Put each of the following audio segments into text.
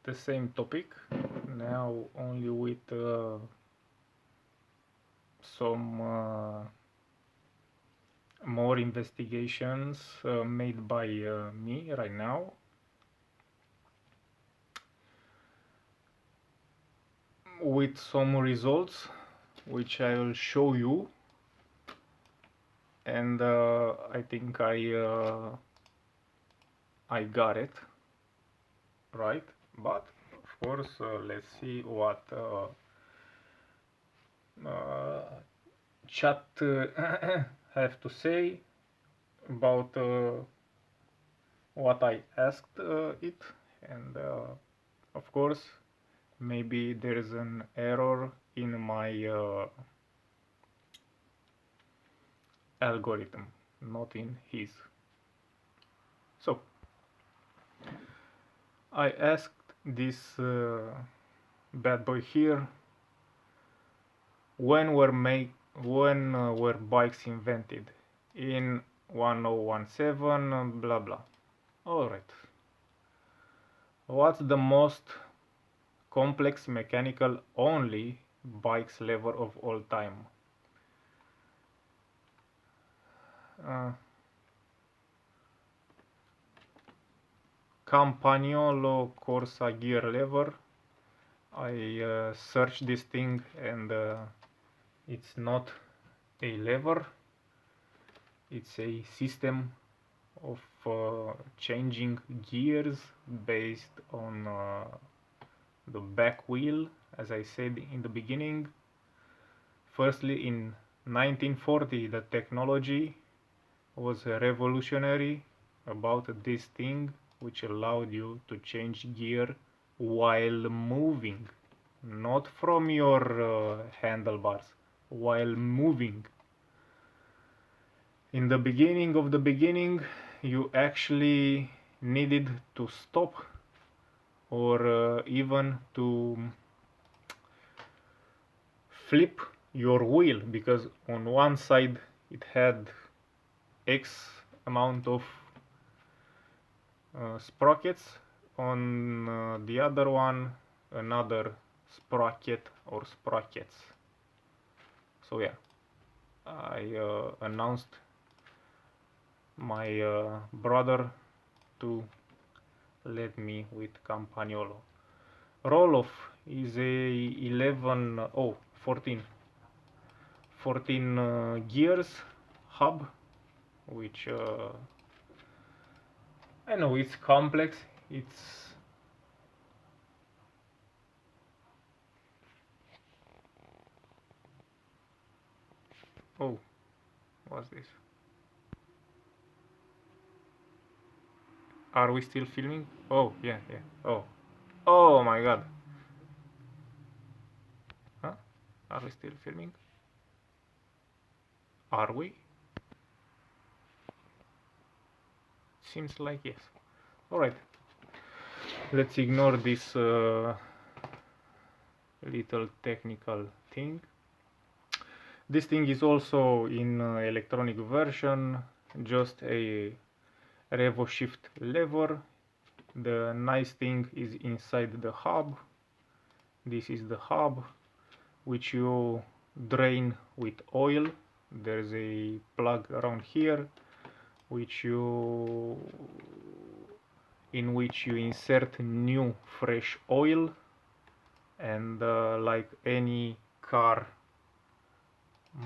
the same topic, now only with some more investigations made by me right now. With some results which I will show you, and I think I got it right, but of course let's see what chat have to say about what I asked it, and of course maybe there is an error in my algorithm, not in his. So I asked this bad boy here, when were bikes invented? In 1017, blah blah. Alright. What's the most complex mechanical only bike's lever of all time? Campagnolo Corsa gear lever. I searched this thing and it's not a lever, it's a system of changing gears based on the back wheel, as I said in the beginning. Firstly, in 1940 the technology was revolutionary about this thing, which allowed you to change gear while moving, not from your handlebars, while moving. In the beginning of the beginning, you actually needed to stop or even to flip your wheel, because on one side it had X amount of sprockets, on the other one another sprocket or sprockets. So yeah, I announced my brother to let me with Campagnolo. Roll-off is a 14 gears hub, which I know it's complex. It's oh, what's this? Are we still filming? Oh yeah. Oh my god. Huh? Are we still filming? Are we? Seems like yes. Alright. Let's ignore this little technical thing. This thing is also in electronic version, just a revo shift lever. The nice thing is inside the hub. This is the hub, which you drain with oil. There's a plug around here in which you insert new fresh oil, and like any car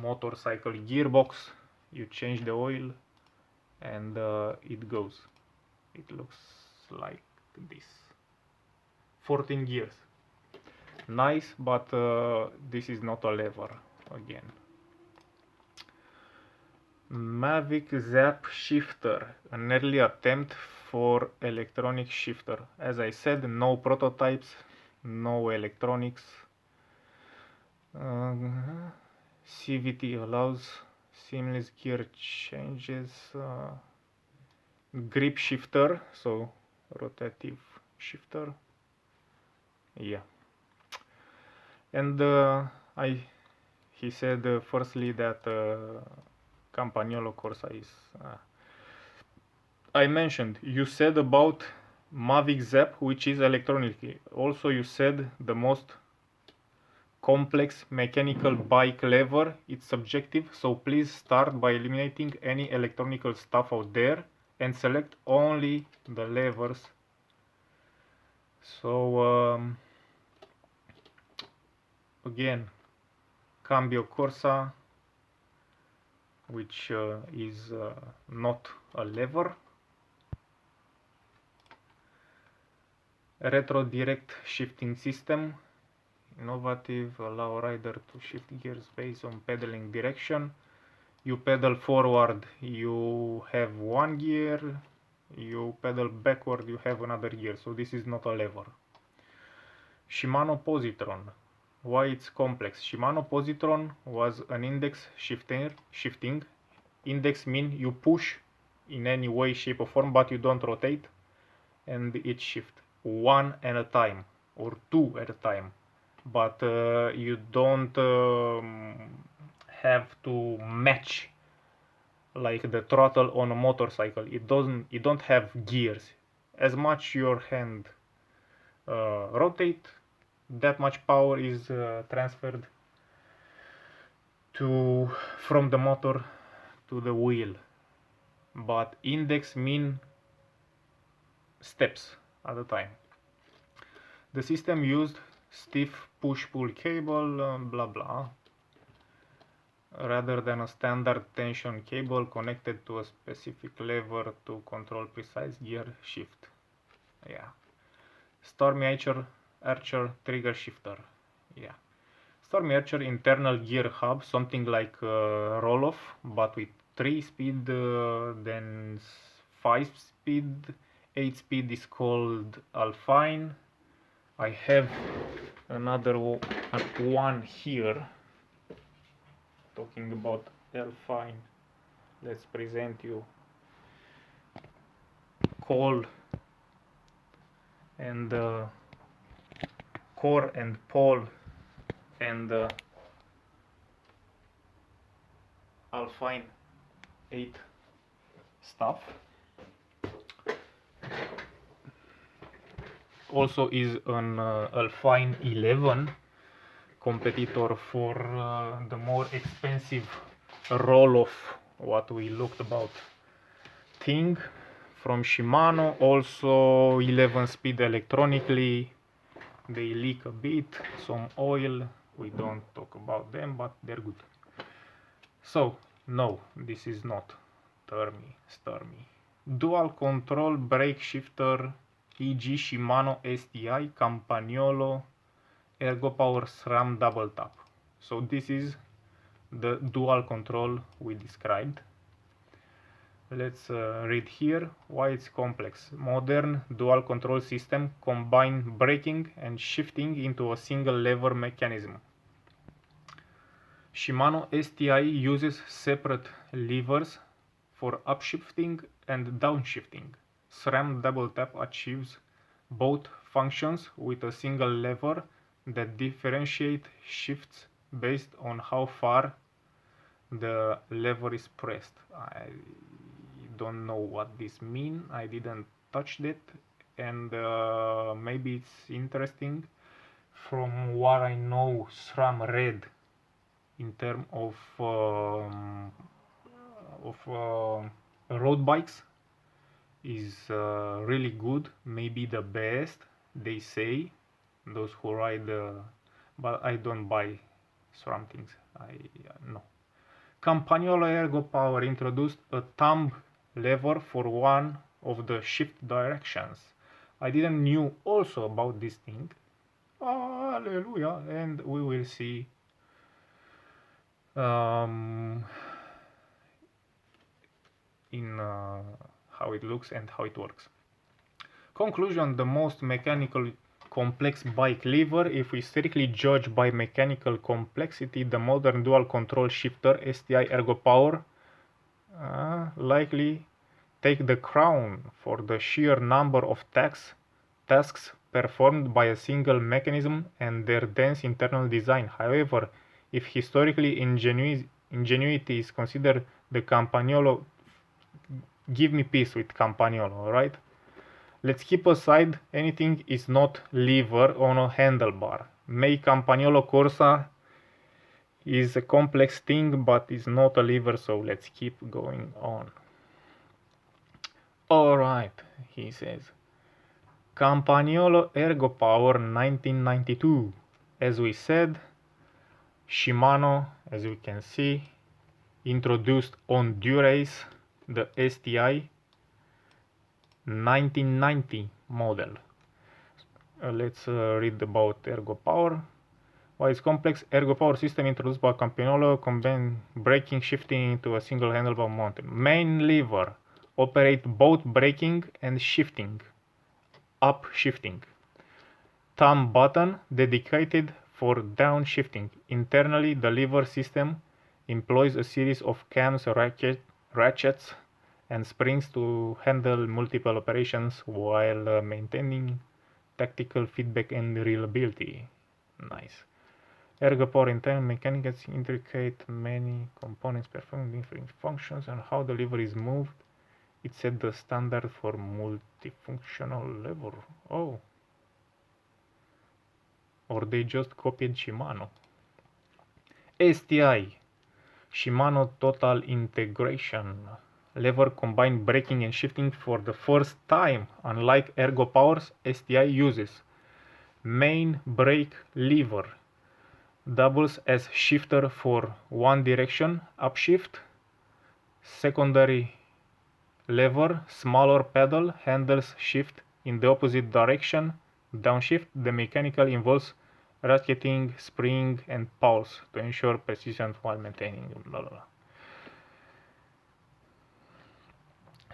motorcycle gearbox, you change the oil and it goes. It looks like this. 14 gears. Nice, but this is not a lever again. Mavic Zap Shifter, an early attempt for electronic shifter. As I said, no prototypes, no electronics. CVT allows seamless gear changes. Grip shifter, so rotative shifter. Yeah. And he said firstly that Campagnolo Corsa is. I mentioned, you said about Mavic Zap, which is electronically. Also, you said the most complex mechanical bike lever. It's subjective, so please start by eliminating any electronical stuff out there and select only the levers. So again, Cambio Corsa, which is not a lever. Retro direct shifting system, innovative, allow rider to shift gears based on pedaling direction. You pedal forward, you have one gear, you pedal backward, you have another gear, so this is not a lever. Shimano Positron, why it's complex? Shimano Positron was an index shifting. Index mean you push in any way, shape or form, but you don't rotate, and it shift one at a time or two at a time, but you don't have to match like the throttle on a motorcycle. It don't have gears. As much your hand rotate, that much power is transferred from the motor to the wheel. But index mean steps at a time. The system used stiff push-pull cable, blah blah, rather than a standard tension cable connected to a specific lever to control precise gear shift. Yeah. Stormy Archer trigger shifter. Yeah. Stormy Archer internal gear hub, something like roll-off, but with 3 speed, then 5 speed, 8 speed is called Alpine. I have another one here talking about Alpine. Let's present you Cole and Core and Paul and Alpine 8 stuff. Also is an Alpine 11 competitor for the more expensive roll-off what we looked about thing from Shimano. Also 11 speed electronically. They leak a bit, some oil, we don't talk about them, but they're good. So no, this is not Sturmy. Dual control brake shifter, e.g. Shimano STI, Campagnolo, Ergo Power SRAM double tap. So this is the dual control we described. Let's read here why it's complex. Modern dual control system combine braking and shifting into a single lever mechanism. Shimano STI uses separate levers for upshifting and downshifting. SRAM double tap achieves both functions with a single lever that differentiate shifts based on how far the lever is pressed. I don't know what this means. I didn't touch it, and maybe it's interesting. From what I know, SRAM Red in terms of road bikes is really good, maybe the best, they say, those who ride, but I don't buy SRAM things. No. Campagnolo Ergo Power introduced a thumb lever for one of the shift directions. I didn't knew also about this thing. Hallelujah! And we will see in how it looks and how it works. Conclusion: the most mechanical complex bike lever, if we strictly judge by mechanical complexity, the modern dual control shifter STI Ergo Power likely take the crown for the sheer number of tasks performed by a single mechanism and their dense internal design. However, if historically ingenuity is considered, the Campagnolo, give me peace with Campagnolo, right? Let's keep aside anything is not lever on a handlebar. May Campagnolo Corsa is a complex thing, but it's not a lever, so let's keep going on. Alright, he says. Campagnolo Ergo Power 1992. As we said, Shimano, as we can see, introduced on Durace the STI 1990 model. Let's read about Ergo Power. Why it's complex? Ergo Power system introduced by Campagnolo combine braking shifting into a single handlebar mounted. Main lever operate both braking and shifting. Up shifting. Thumb button dedicated for downshifting. Internally, the lever system employs a series of cams, ratchets, and springs to handle multiple operations while maintaining tactical feedback and reliability. Nice. Ergo Power internal mechanics intricate many components performing different functions and how the lever is moved. It set the standard for multifunctional lever. Oh. Or they just copied Shimano. STI, Shimano Total Integration. Lever combined braking and shifting for the first time. Unlike Ergo Powers, STI uses main brake lever. Doubles as shifter for one direction, upshift. Secondary lever, smaller pedal, handles shift in the opposite direction, downshift. The mechanical involves ratcheting, spring, and pulse to ensure precision while maintaining blah blah blah.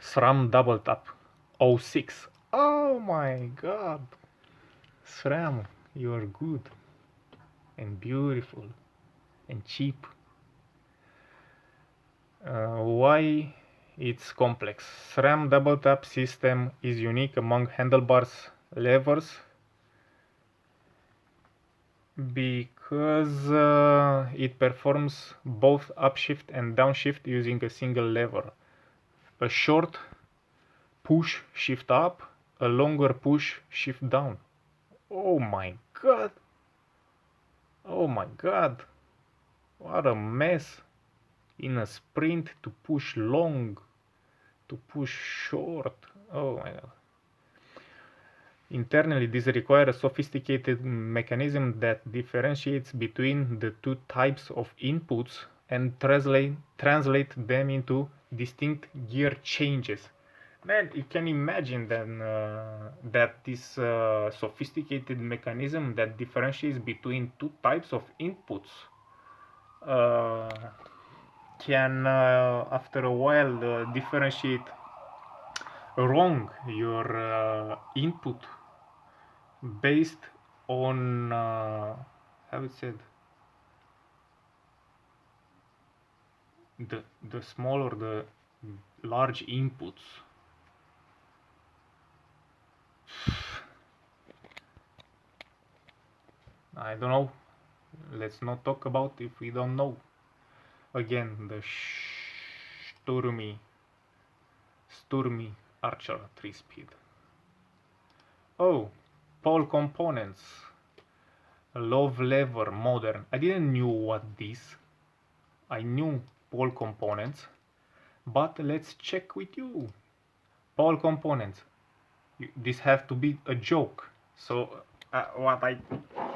SRAM double tap 06. Oh my god. SRAM, you are good and beautiful and cheap. Why it's complex? SRAM double tap system is unique among handlebars levers because it performs both upshift and downshift using a single lever. A short push shift up, a longer push shift down. Oh my god. Oh my god. What a mess. In a sprint to push long, to push short. Oh my god. Internally, this requires a sophisticated mechanism that differentiates between the two types of inputs and translate them into distinct gear changes. Man, you can imagine then that this sophisticated mechanism that differentiates between two types of inputs can, after a while, differentiate wrong your input based on how it said the small or the large inputs. I don't know. Let's not talk about if we don't know. Again, the Sturmy Archer 3-speed. Oh, pole components. Love lever modern. I didn't knew what this. I knew pole components, but let's check with you. Pole components. This have to be a joke. So what I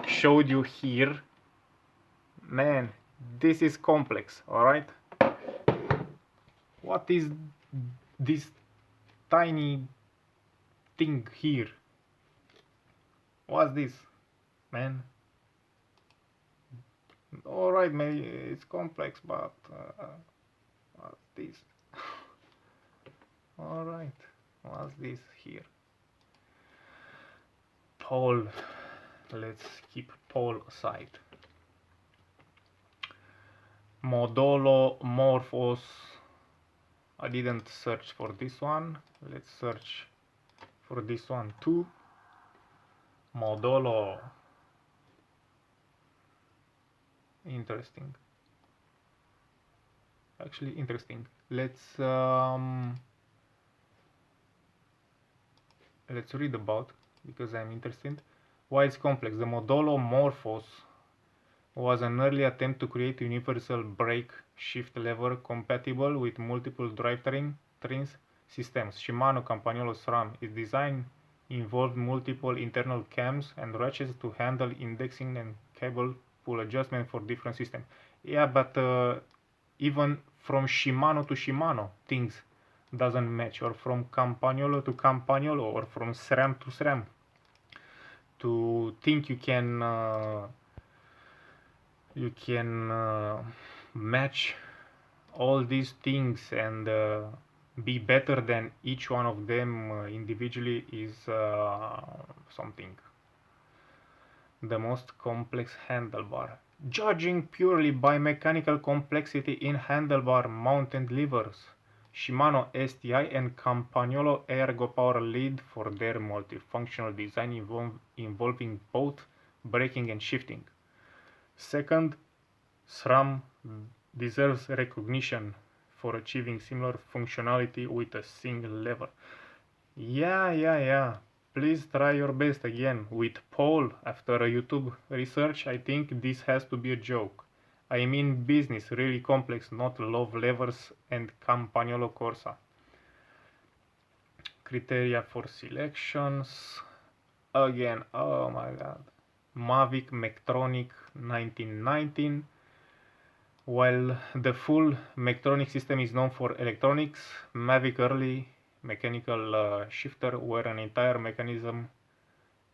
showed you here, man, this is complex. All right. What is this tiny thing here? What's this, man? Alright, maybe it's complex, but what's this? Alright, what's this here? Pole. Let's keep pole aside. Modolo Morphos. I didn't search for this one. Let's search for this one too. Modolo. Interesting. Actually interesting. Let's let's read about, because I'm interested. Why it's complex. The modulo Morphos was an early attempt to create a universal brake shift lever compatible with multiple drivetrain systems. Shimano Campagnolo SRAM. Its design involved multiple internal cams and ratchets to handle indexing and cable pull adjustment for different systems. Yeah, but even from Shimano to Shimano, things doesn't match, or from Campagnolo to Campagnolo, or from SRAM to SRAM. To think you can match all these things and be better than each one of them individually is something. The most complex handlebar. Judging purely by mechanical complexity in handlebar mounted levers, Shimano STI and Campagnolo Ergo Power lead for their multifunctional design involving both braking and shifting. Second, SRAM deserves recognition for achieving similar functionality with a single lever. Yeah. Please try your best again. With Paul, after a YouTube research, I think this has to be a joke. I mean business, really complex, not love levers and Campagnolo Corsa. Criteria for selections. Again, oh my god. Mavic Mectronic 1919. While the full Mectronic system is known for electronics, Mavic early mechanical shifter were an entire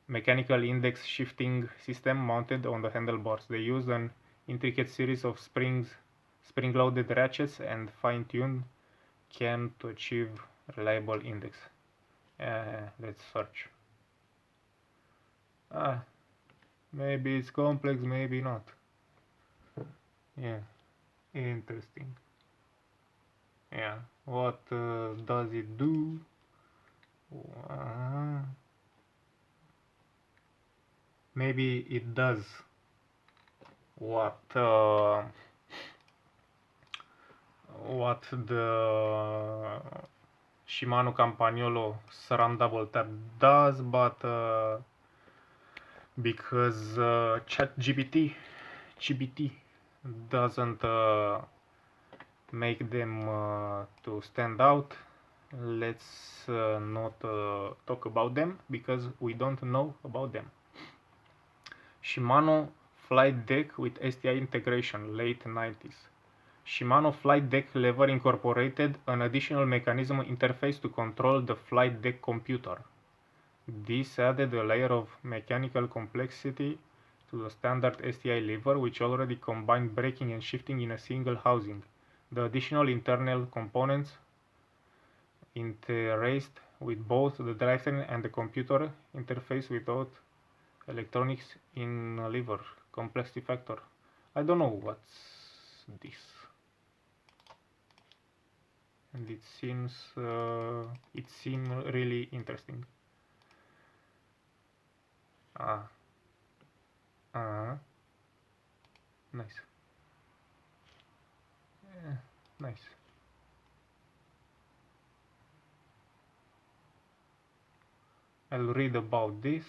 mechanical index shifting system mounted on the handlebars. They used an intricate series of spring-loaded ratchets and fine-tuned cam to achieve reliable index. Let's search. Maybe it's complex, maybe not. Yeah, interesting. Yeah, what does it do? Maybe it does what the Shimano Campagnolo SRAM double tap does, but because ChatGPT doesn't make them to stand out, let's not talk about them because we don't know about them. Shimano flight deck with STI integration, late 90s. Shimano flight deck lever incorporated an additional mechanism interface to control the flight deck computer. This added a layer of mechanical complexity to the standard STI lever, which already combined braking and shifting in a single housing. The additional internal components interraced with both the drivetrain and the computer interface without electronics in a lever. Complexity factor. I don't know what's this. And it seems really interesting. Nice. Nice. I'll read about this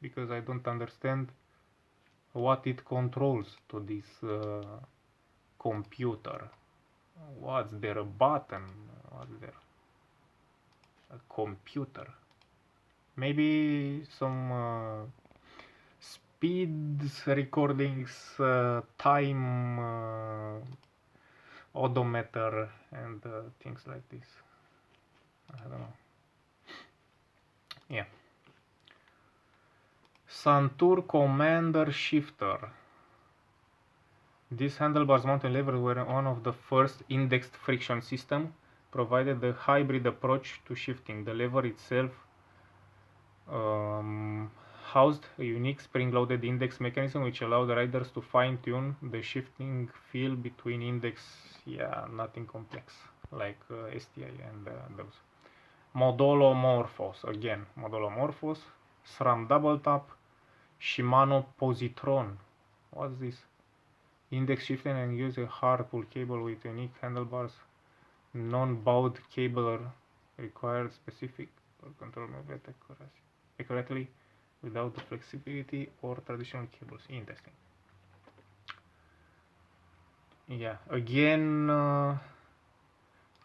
because I don't understand what it controls to this computer. What's there, a button? What's there? A computer. Maybe some speeds, recordings, time, odometer, and things like this. I don't know. Yeah. Santur Commander Shifter. These handlebars mounted levers were one of the first indexed friction system, provided a hybrid approach to shifting. The lever itself housed a unique spring-loaded index mechanism which allowed the riders to fine-tune the shifting feel between index. Yeah, nothing complex like STI and those. Modulo Morphos, again, Modulo Morphos, SRAM double tap, Shimano Positron. What's this? Index shifting and use a hard pull cable with unique handlebars. Non-bowed cable required or control movement accurately without the flexibility or traditional cables. Interesting. Yeah, again,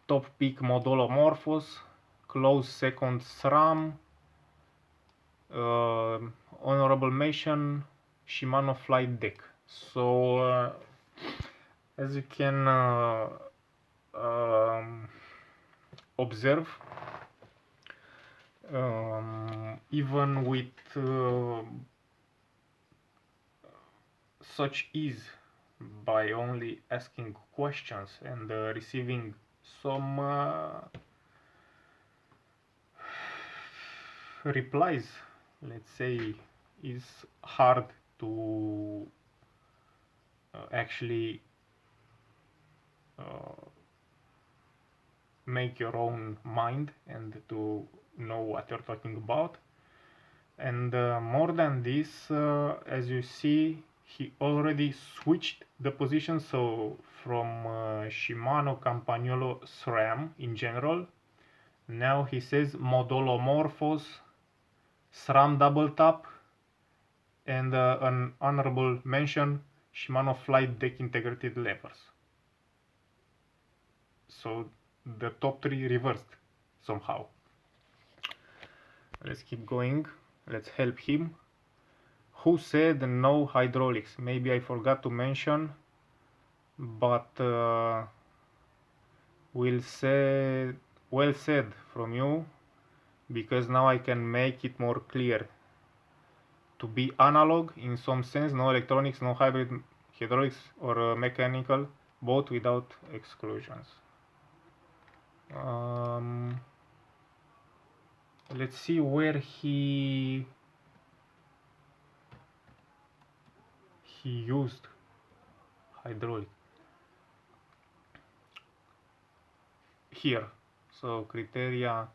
top peak modulomorphos, close second SRAM, honorable mention, Shimano flight deck. So as you can observe, even with such ease, by only asking questions and receiving some replies, let's say, is hard to actually make your own mind and to know what you're talking about. And more than this, as you see, he already switched the position, so from Shimano Campagnolo SRAM in general, now he says Modulomorphos SRAM double tap, and an honorable mention, Shimano flight deck integrated levers. So the top three reversed somehow. Let's keep going. Let's help him. Who said no hydraulics? Maybe I forgot to mention, but well said from you, because now I can make it more clear. To be analog in some sense, no electronics, no hybrid hydraulics or mechanical, both without exclusions. Let's see where he used hydraulic. Here. So criteria,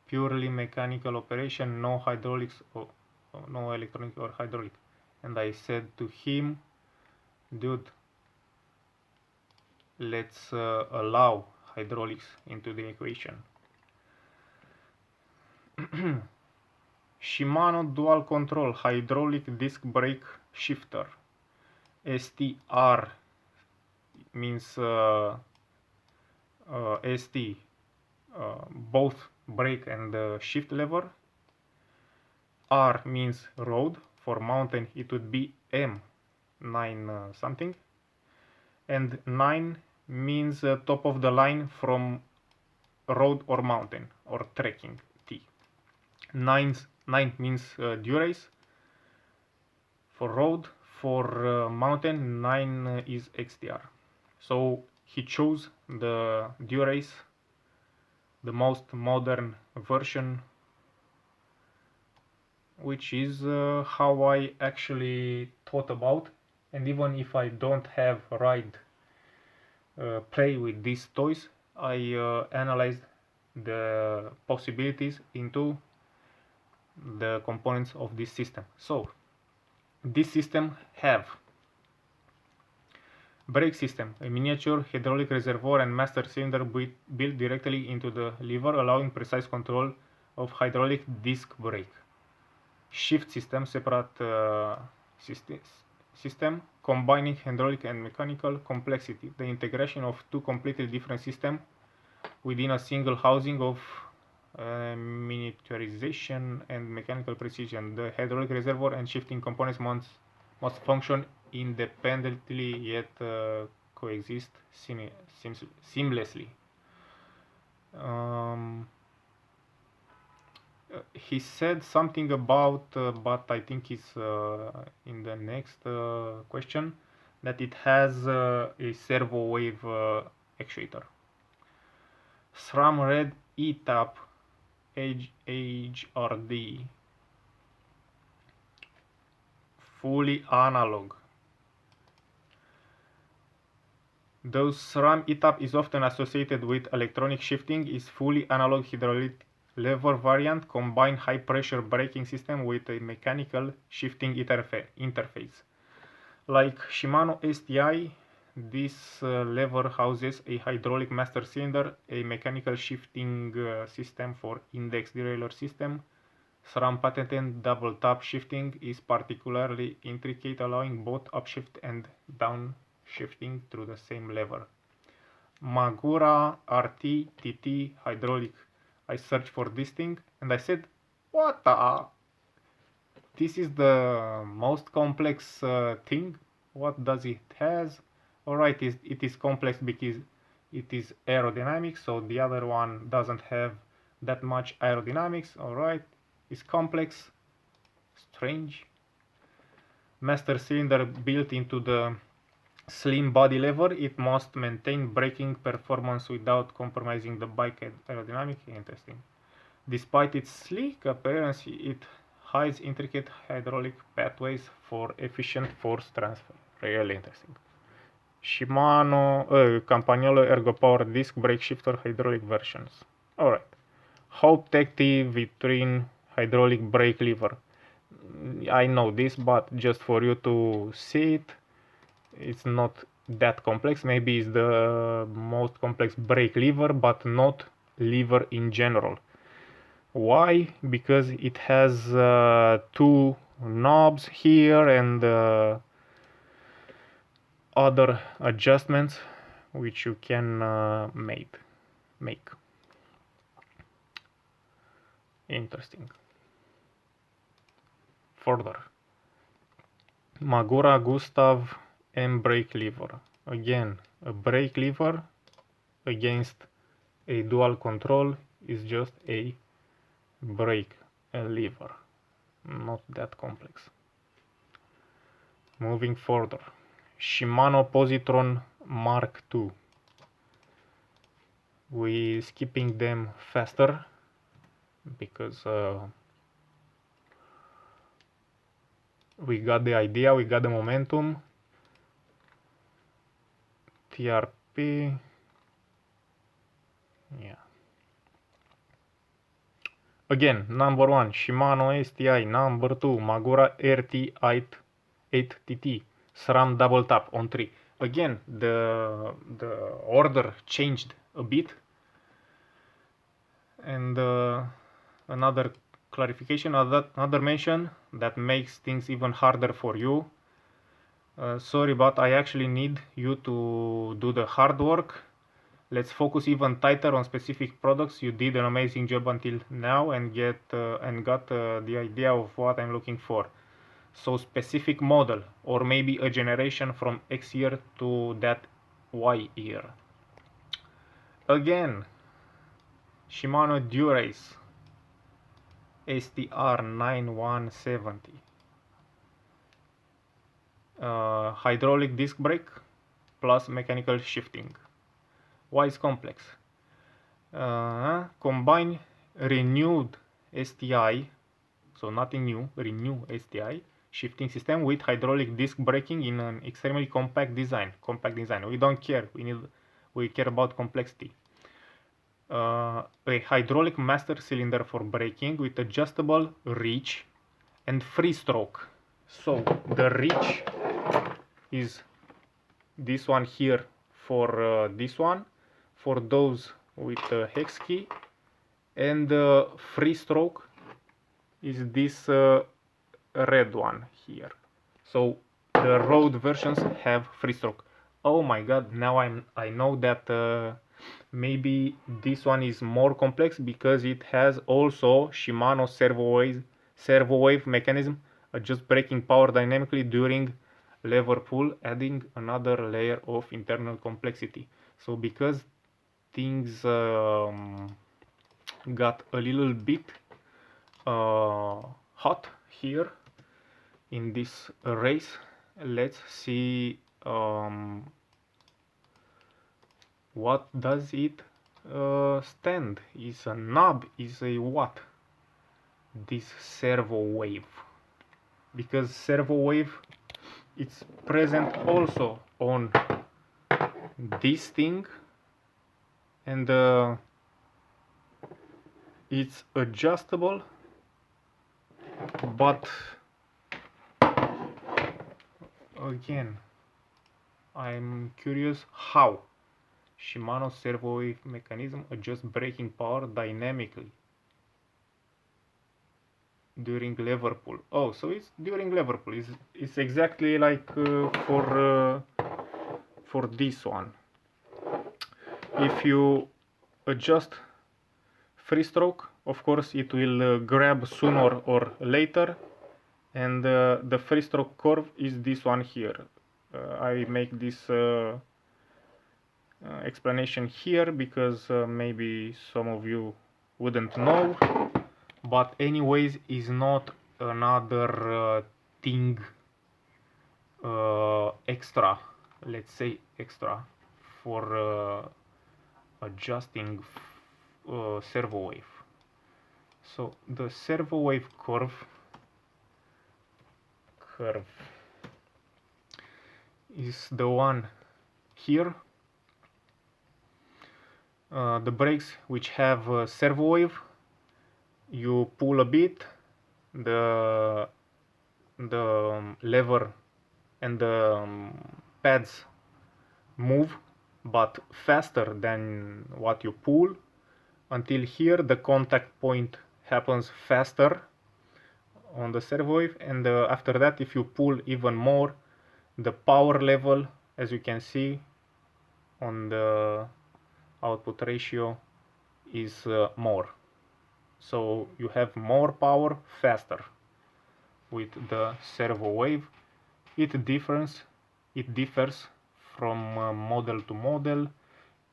purely mechanical operation, no hydraulics or no electronic or hydraulic. And I said to him, dude, let's allow hydraulics into the equation. Shimano dual control hydraulic disc brake shifter. STR means ST, both brake and shift lever. R means road. For mountain it would be M9 something. And 9 means top of the line from road or mountain or trekking, T. 9 means durace for road. For mountain, 9 is XTR. So he chose the durace, the most modern version, which is how I actually thought about. And even if I don't have ride play with these toys, I analyzed the possibilities into the components of this system. So this system have brake system, a miniature hydraulic reservoir and master cylinder built directly into the lever, allowing precise control of hydraulic disc brake. Shift system, separate system combining hydraulic and mechanical complexity. The integration of two completely different systems within a single housing of miniaturization and mechanical precision. The hydraulic reservoir and shifting components must function independently yet coexist seamlessly. He said something about, but I think it's in the next question, that it has a servo wave actuator. SRAM Red E-Tap HRD, fully analog. Though SRAM E-Tap is often associated with electronic shifting, is fully analog hydraulic lever variant combine high pressure braking system with a mechanical shifting interface. Like Shimano STI, this lever houses a hydraulic master cylinder, a mechanical shifting system for index derailleur system. SRAM patented double tap shifting is particularly intricate, allowing both upshift and downshifting through the same lever. Magura RT TT hydraulic. I searched for this thing and I said, what the? This is the most complex thing. What does it has? Alright, it is complex because it is aerodynamic, so the other one doesn't have that much aerodynamics. Alright, it's complex, strange. Master cylinder built into the slim body lever, it must maintain braking performance without compromising the bike aerodynamic. Interesting. Despite its sleek appearance, it hides intricate hydraulic pathways for efficient force transfer. Really interesting. Shimano Campagnolo Ergo Power Disc Brake Shifter Hydraulic versions. Alright. Hope Tech T Vitrine Hydraulic Brake Lever. I know this, but just for you to see it, it's not that complex. Maybe it's the most complex brake lever, but not lever in general. Why? Because it has two knobs here and other adjustments which you can make. Interesting. Further, Magura Gustav M brake lever. Again, a brake lever against a dual control is just a brake lever, not that complex. Moving further, Shimano Positron Mark II. We skipping them faster because we got the idea, we got the momentum. TRP, yeah. Again, number 1 Shimano STI, number 2 Magura RT8TT, SRAM double tap on 3. Again, the order changed a bit. And another clarification, another mention that makes things even harder for you. Sorry, but I actually need you to do the hard work. Let's focus even tighter on specific products. You did an amazing job until now and got the idea of what I'm looking for. So specific model, or maybe a generation from X year to that Y year. Again, Shimano Durace STR 9170. Hydraulic disc brake plus mechanical shifting. Why is complex? Combine renewed STI, so nothing new, renew STI shifting system with hydraulic disc braking in an extremely compact design. We don't care. We care about complexity. A hydraulic master cylinder for braking with adjustable reach and free stroke. So the reach is this one here for this one, for those with the hex key, and free stroke is this red one here. So the road versions have free stroke. Oh my god, now I know that maybe this one is more complex because it has also Shimano servo wave mechanism, adjust braking power dynamically during lever pull, adding another layer of internal complexity. So because things got a little bit hot here in this race, let's see what does it stand. Is a knob, is a what? This servo wave, because servo wave, it's present also on this thing, and it's adjustable, but again, I'm curious how Shimano servo wave mechanism adjusts braking power dynamically during lever pull. Oh, so it's during lever pull. It's exactly like for this one. If you adjust free stroke, of course it will grab sooner or later, and the free stroke curve is this one here. I make this explanation here because maybe some of you wouldn't know, but anyways is not another thing extra, let's say extra, for adjusting servo wave. So the servo wave curve is the one here. The brakes which have servo wave, you pull a bit, the lever and the pads move, but faster than what you pull, until here the contact point happens faster on the servo wave, and after that, if you pull even more, the power level, as you can see on the output ratio, is more. So you have more power faster with the servo wave. It differs from model to model.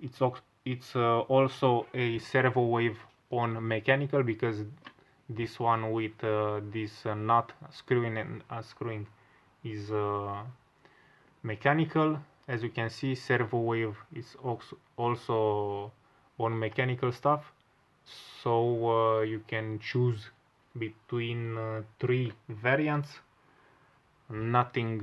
It's also a servo wave on mechanical, because this one with this nut screwing and unscrewing is mechanical. As you can see, servo wave is also on mechanical stuff, so you can choose between 3 variants. Nothing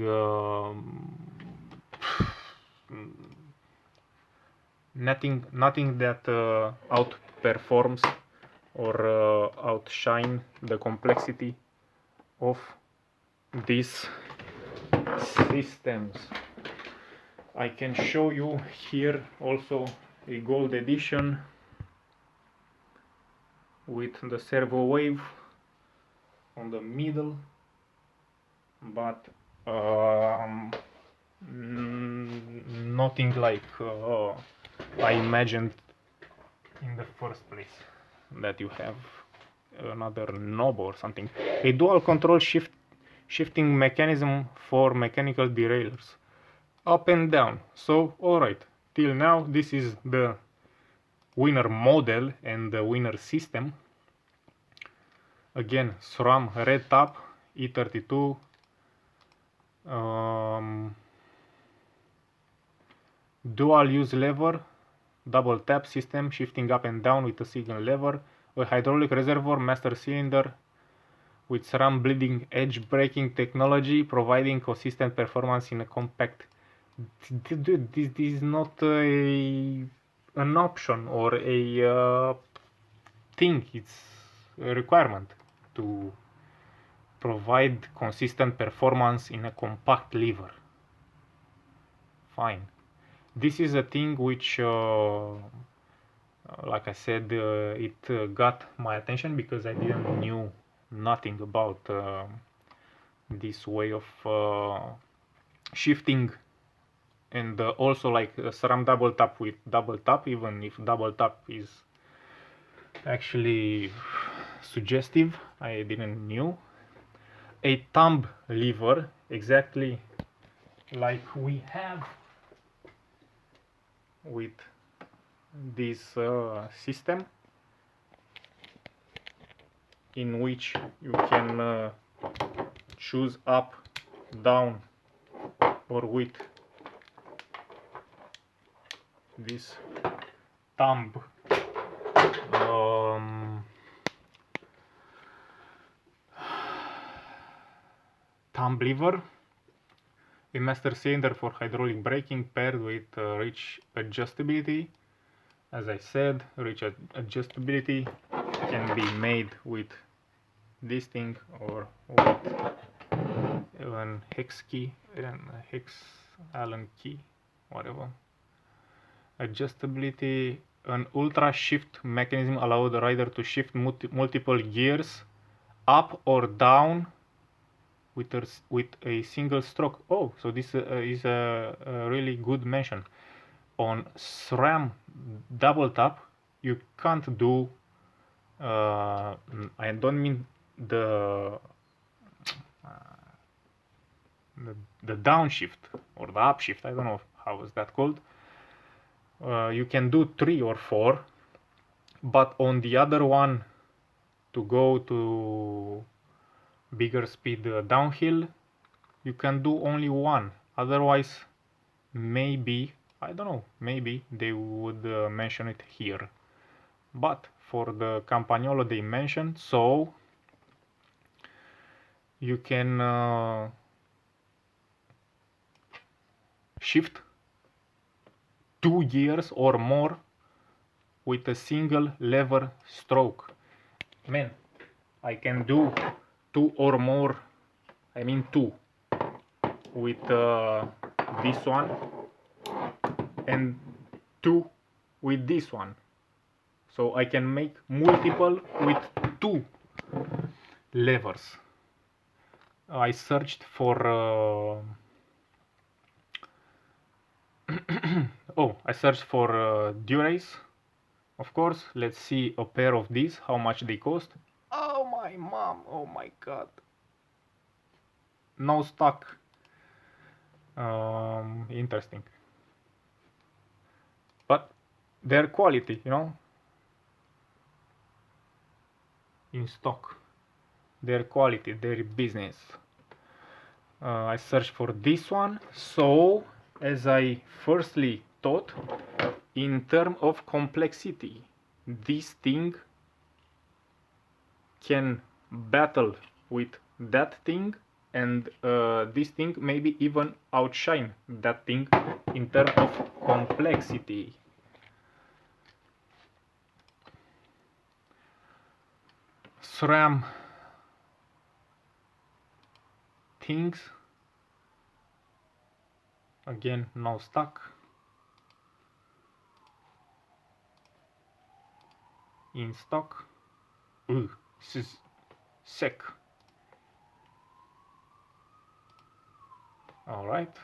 nothing that outperforms or outshine the complexity of these systems. I can show you here also a gold edition with the servo wave on the middle, but nothing like I imagined in the first place, that you have another knob or something. A dual control shifting mechanism for mechanical derailleurs, up and down. So alright, till now this is the winner model and the winner system. Again, SRAM red top, E32, dual use lever, double tap system, shifting up and down with a single lever, a hydraulic reservoir, master cylinder with SRAM bleeding edge braking technology, providing consistent performance in a compact. Dude, this is not an option or a thing, it's a requirement to provide consistent performance in a compact lever. Fine. This is a thing which, like I said, it got my attention because I didn't knew nothing about this way of shifting, and also like SRAM double tap with double tap, even if double tap is actually suggestive, I didn't knew. A thumb lever, exactly like we have with this system, in which you can choose up, down, or with this thumb lever. A master cylinder for hydraulic braking paired with rich adjustability. As I said, rich adjustability can be made with this thing or with even hex key and hex Allen key, whatever. Adjustability. An ultra shift mechanism allows the rider to shift multiple gears up or down with a single stroke. Oh, so this is a really good mention. On SRAM double tap, you can't do. I don't mean the the downshift or the upshift. I don't know how is that called. You can do 3 or 4, but on the other one, to go to bigger speed downhill, you can do only 1. Otherwise, maybe, I don't know, maybe they would mention it here. But for the Campagnolo they mentioned, so you can shift 2 gears or more with a single lever stroke. Man, I can do 2 or more, I mean 2, with this one and 2 with this one. So I can make multiple with 2 levers. I searched for I searched for Durace. Of course, let's see a pair of these, how much they cost. Oh my mom, oh my god. No stock. Interesting. But their quality, you know, in stock. Their quality, their business. I searched for this one. So, as I firstly thought, in terms of complexity, this thing can battle with that thing, and this thing maybe even outshine that thing in terms of complexity. SRAM things, again, no stock. In stock. Ooh, this is sick. Alright.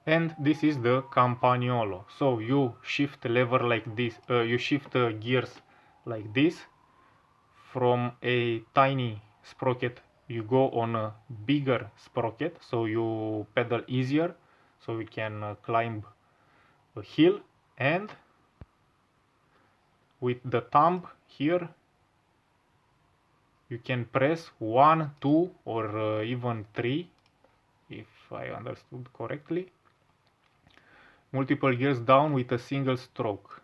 And this is the Campagnolo. So you shift lever like this, you shift gears like this. From a tiny sprocket you go on a bigger sprocket, so you pedal easier, so you can climb a hill. And with the thumb here you can press 1, 2 or even 3, if I understood correctly, multiple gears down with a single stroke.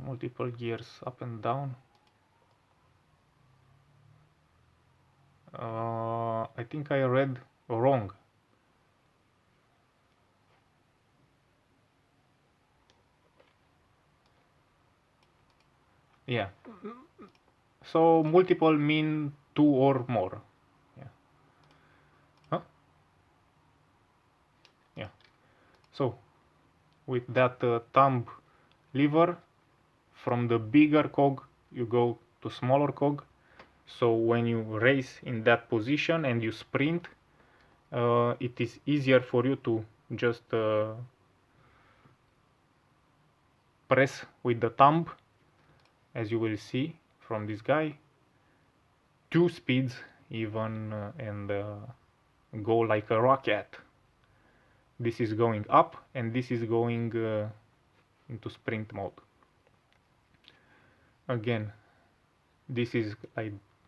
Multiple gears up and down. I think I read wrong. Yeah. So multiple mean 2 or more. Yeah. Huh? Yeah. So with that thumb lever, from the bigger cog you go to smaller cog. So when you race in that position and you sprint, it is easier for you to just press with the thumb, as you will see from this guy, 2 speeds even, and go like a rocket. This is going up and this is going into sprint mode. Again, this is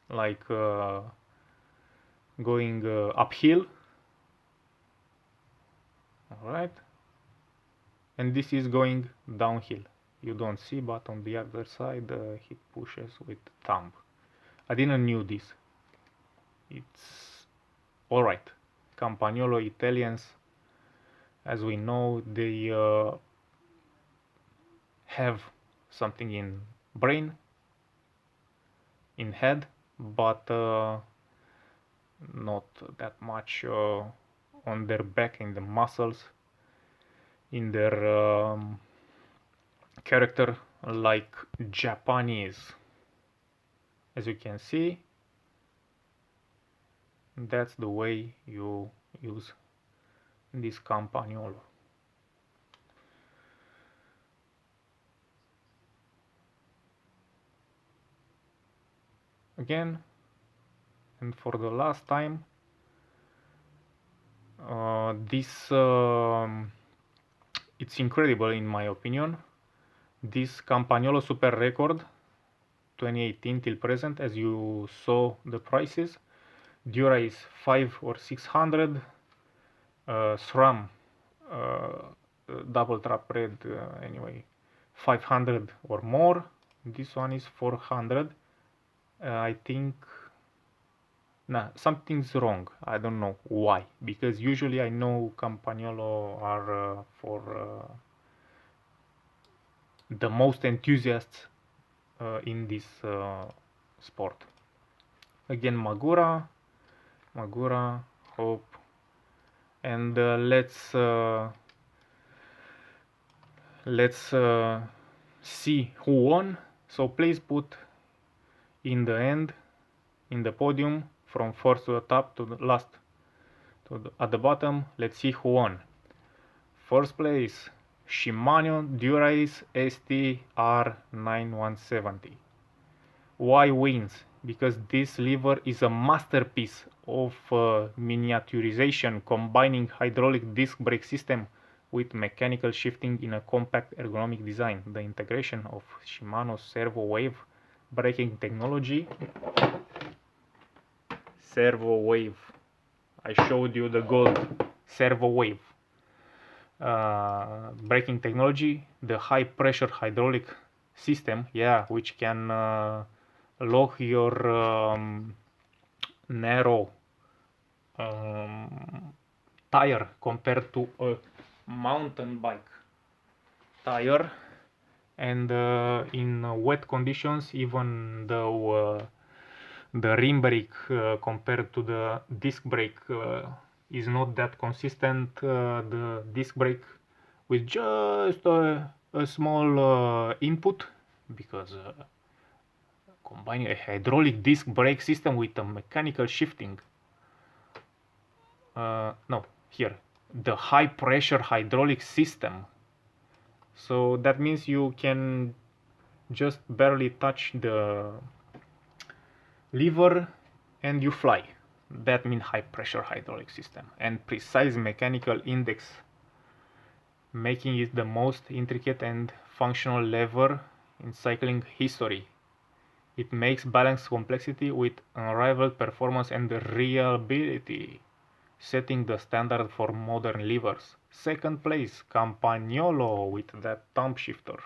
like going uphill. Alright, and this is going downhill. You don't see, but on the other side he pushes with thumb. I didn't knew this. It's alright. Campagnolo Italians, as we know, they have something in brain, in head, but not that much on their back, in the muscles, in their character, like Japanese. As you can see, that's the way you use this campagnolo. Again, and for the last time, this it's incredible in my opinion. This Campagnolo Super Record 2018 till present, as you saw the prices, Dura is 5 or 600, SRAM double trap red anyway 500 or more. This one is 400. I think something's wrong. I don't know why, because usually I know Campagnolo are for the most enthusiasts in this sport. Again, Magura, Hope, and let's see who won. So please put in the end, in the podium, from first to the top to the last at the bottom. Let's see who won. First place, Shimano Dura-Ace ST R9170. Why wins? Because this lever is a masterpiece of miniaturization, combining hydraulic disc brake system with mechanical shifting in a compact ergonomic design. The integration of Shimano's servo wave braking technology. Servo wave. I showed you the gold servo wave. Braking technology, the high pressure hydraulic system, which can lock your narrow tire compared to a mountain bike tire, and in wet conditions, even though the rim brake compared to the disc brake is not that consistent, the disc brake with just a small input, because combining a hydraulic disc brake system with a mechanical shifting, the high pressure hydraulic system, so that means you can just barely touch the lever and you fly. That means high pressure hydraulic system and precise mechanical index, making it the most intricate and functional lever in cycling history. It makes balanced complexity with unrivaled performance and reliability, setting the standard for modern levers. Second place, Campagnolo with that thumb shifter.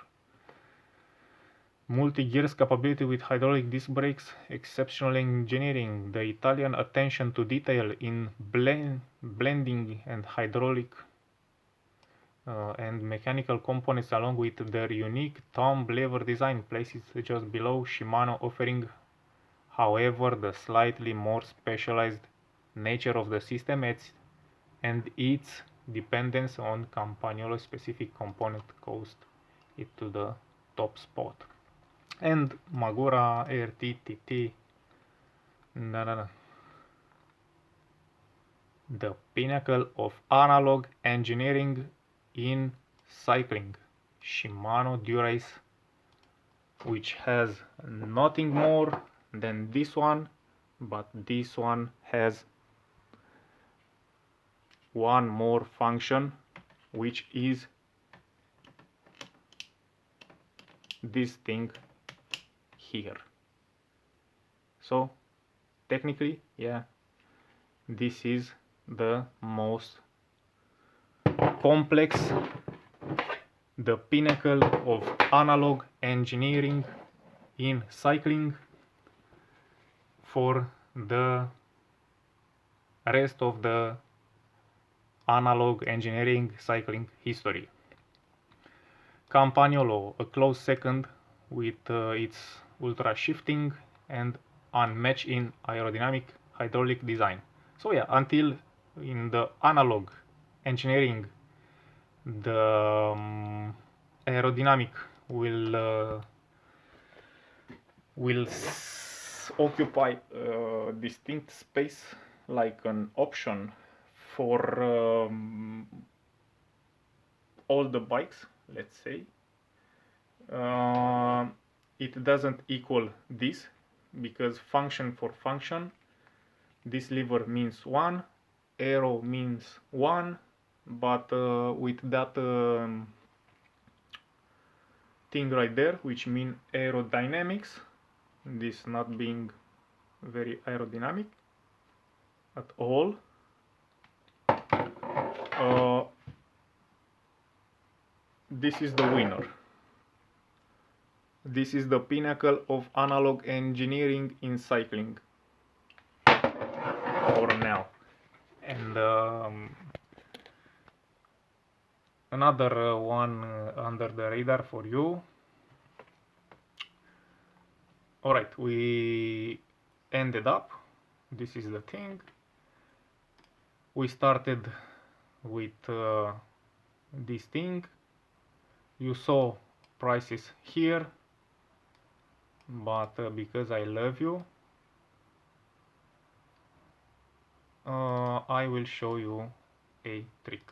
Multi-gears capability with hydraulic disc brakes, exceptional engineering, the Italian attention to detail in blending and hydraulic and mechanical components, along with their unique thumb lever design, places just below Shimano, offering, however, the slightly more specialized nature of the system and its dependence on Campagnolo specific component cost it to the top spot. And Magura ART TT, the pinnacle of analog engineering in cycling. Shimano Dura-Ace, which has nothing more than this one, but this one has one more function, which is this thing here. So technically, this is the most complex, the pinnacle of analog engineering in cycling for the rest of the analog engineering cycling history. Campagnolo, a close second with its ultra shifting and unmatched in aerodynamic hydraulic design. So until in the analog engineering, the aerodynamic will occupy a distinct space, like an option for all the bikes, let's say. It doesn't equal this, because function for function, this lever means 1, arrow means 1, but with that thing right there, which mean aerodynamics, this not being very aerodynamic at all, this is the winner. This is the pinnacle of analog engineering in cycling for now. And another one under the radar for you. Alright, we ended up, this is the thing. We started with this thing. You saw prices here, but because I love you, I will show you a trick.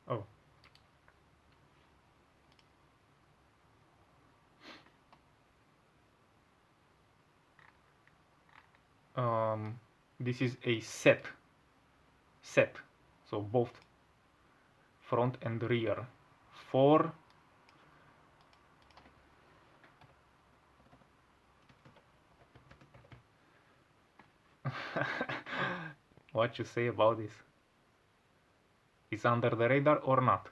Oh. This is a set, so both front and rear, for what you say about this? Is under the radar or not?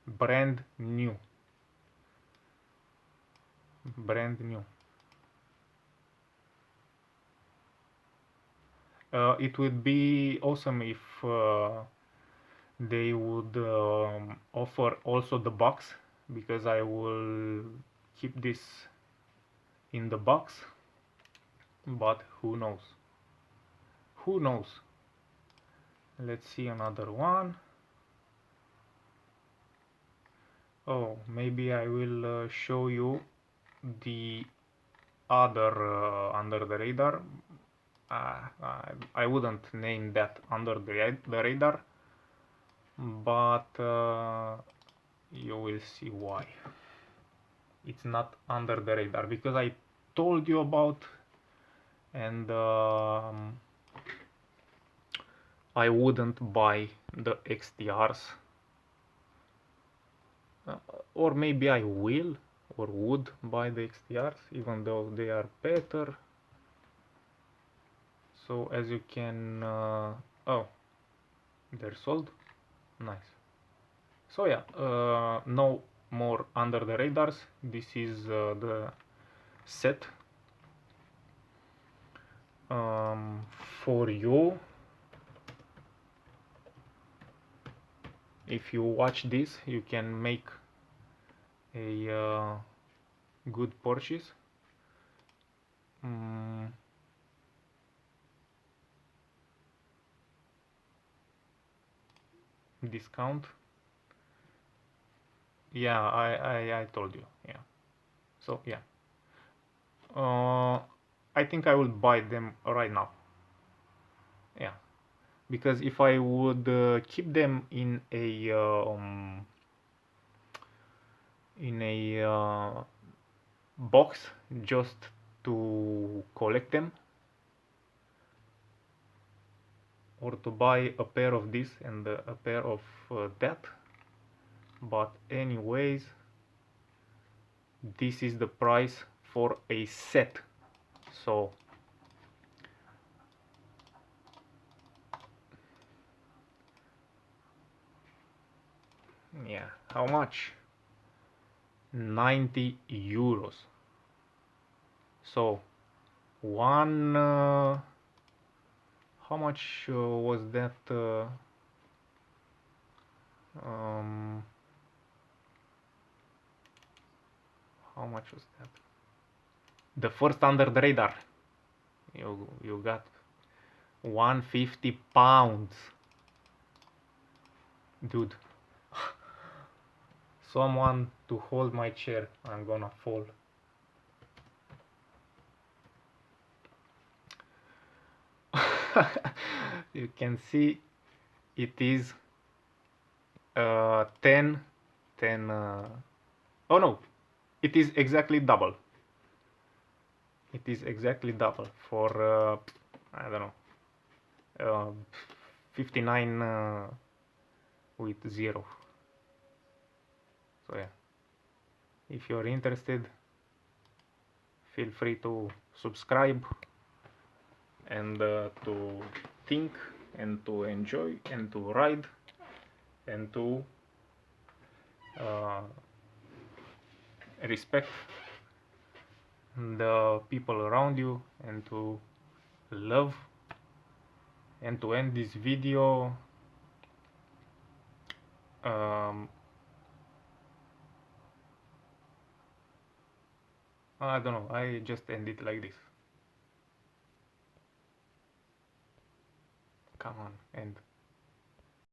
Brand new. Brand new. It would be awesome if they would offer also the box, because I will keep this in the box, but who knows? Who knows? Let's see another one. Oh, maybe I will show you the other under the radar. I wouldn't name that under the radar, but you will see why. It's not under the radar, because I told you about, and I wouldn't buy the XTRs, or maybe I will or would buy the XTRs, even though they are better. So as you can, oh, they're sold, nice. So yeah, no more under the radars. This is the set for you. If you watch this, you can make a good purchase. Discount. Yeah, I told you. Yeah. So yeah. I think I will buy them right now. Yeah. Because if I would keep them in a box just to collect them, or to buy a pair of this and a pair of that, but anyways, this is the price for a set. So yeah, how much? 90 euros. So one how much was that? how much was that? The first under the radar. You got 150 pounds. Dude. Someone to hold my chair. I'm gonna fall. You can see it is 10. Oh no, it is exactly double. It is exactly double for I don't know, 59 with 0. So yeah, if you're interested, feel free to subscribe and to think and to enjoy and to ride and to respect the people around you and to love. And to end this video, I don't know, I just end it like this. Come on, end.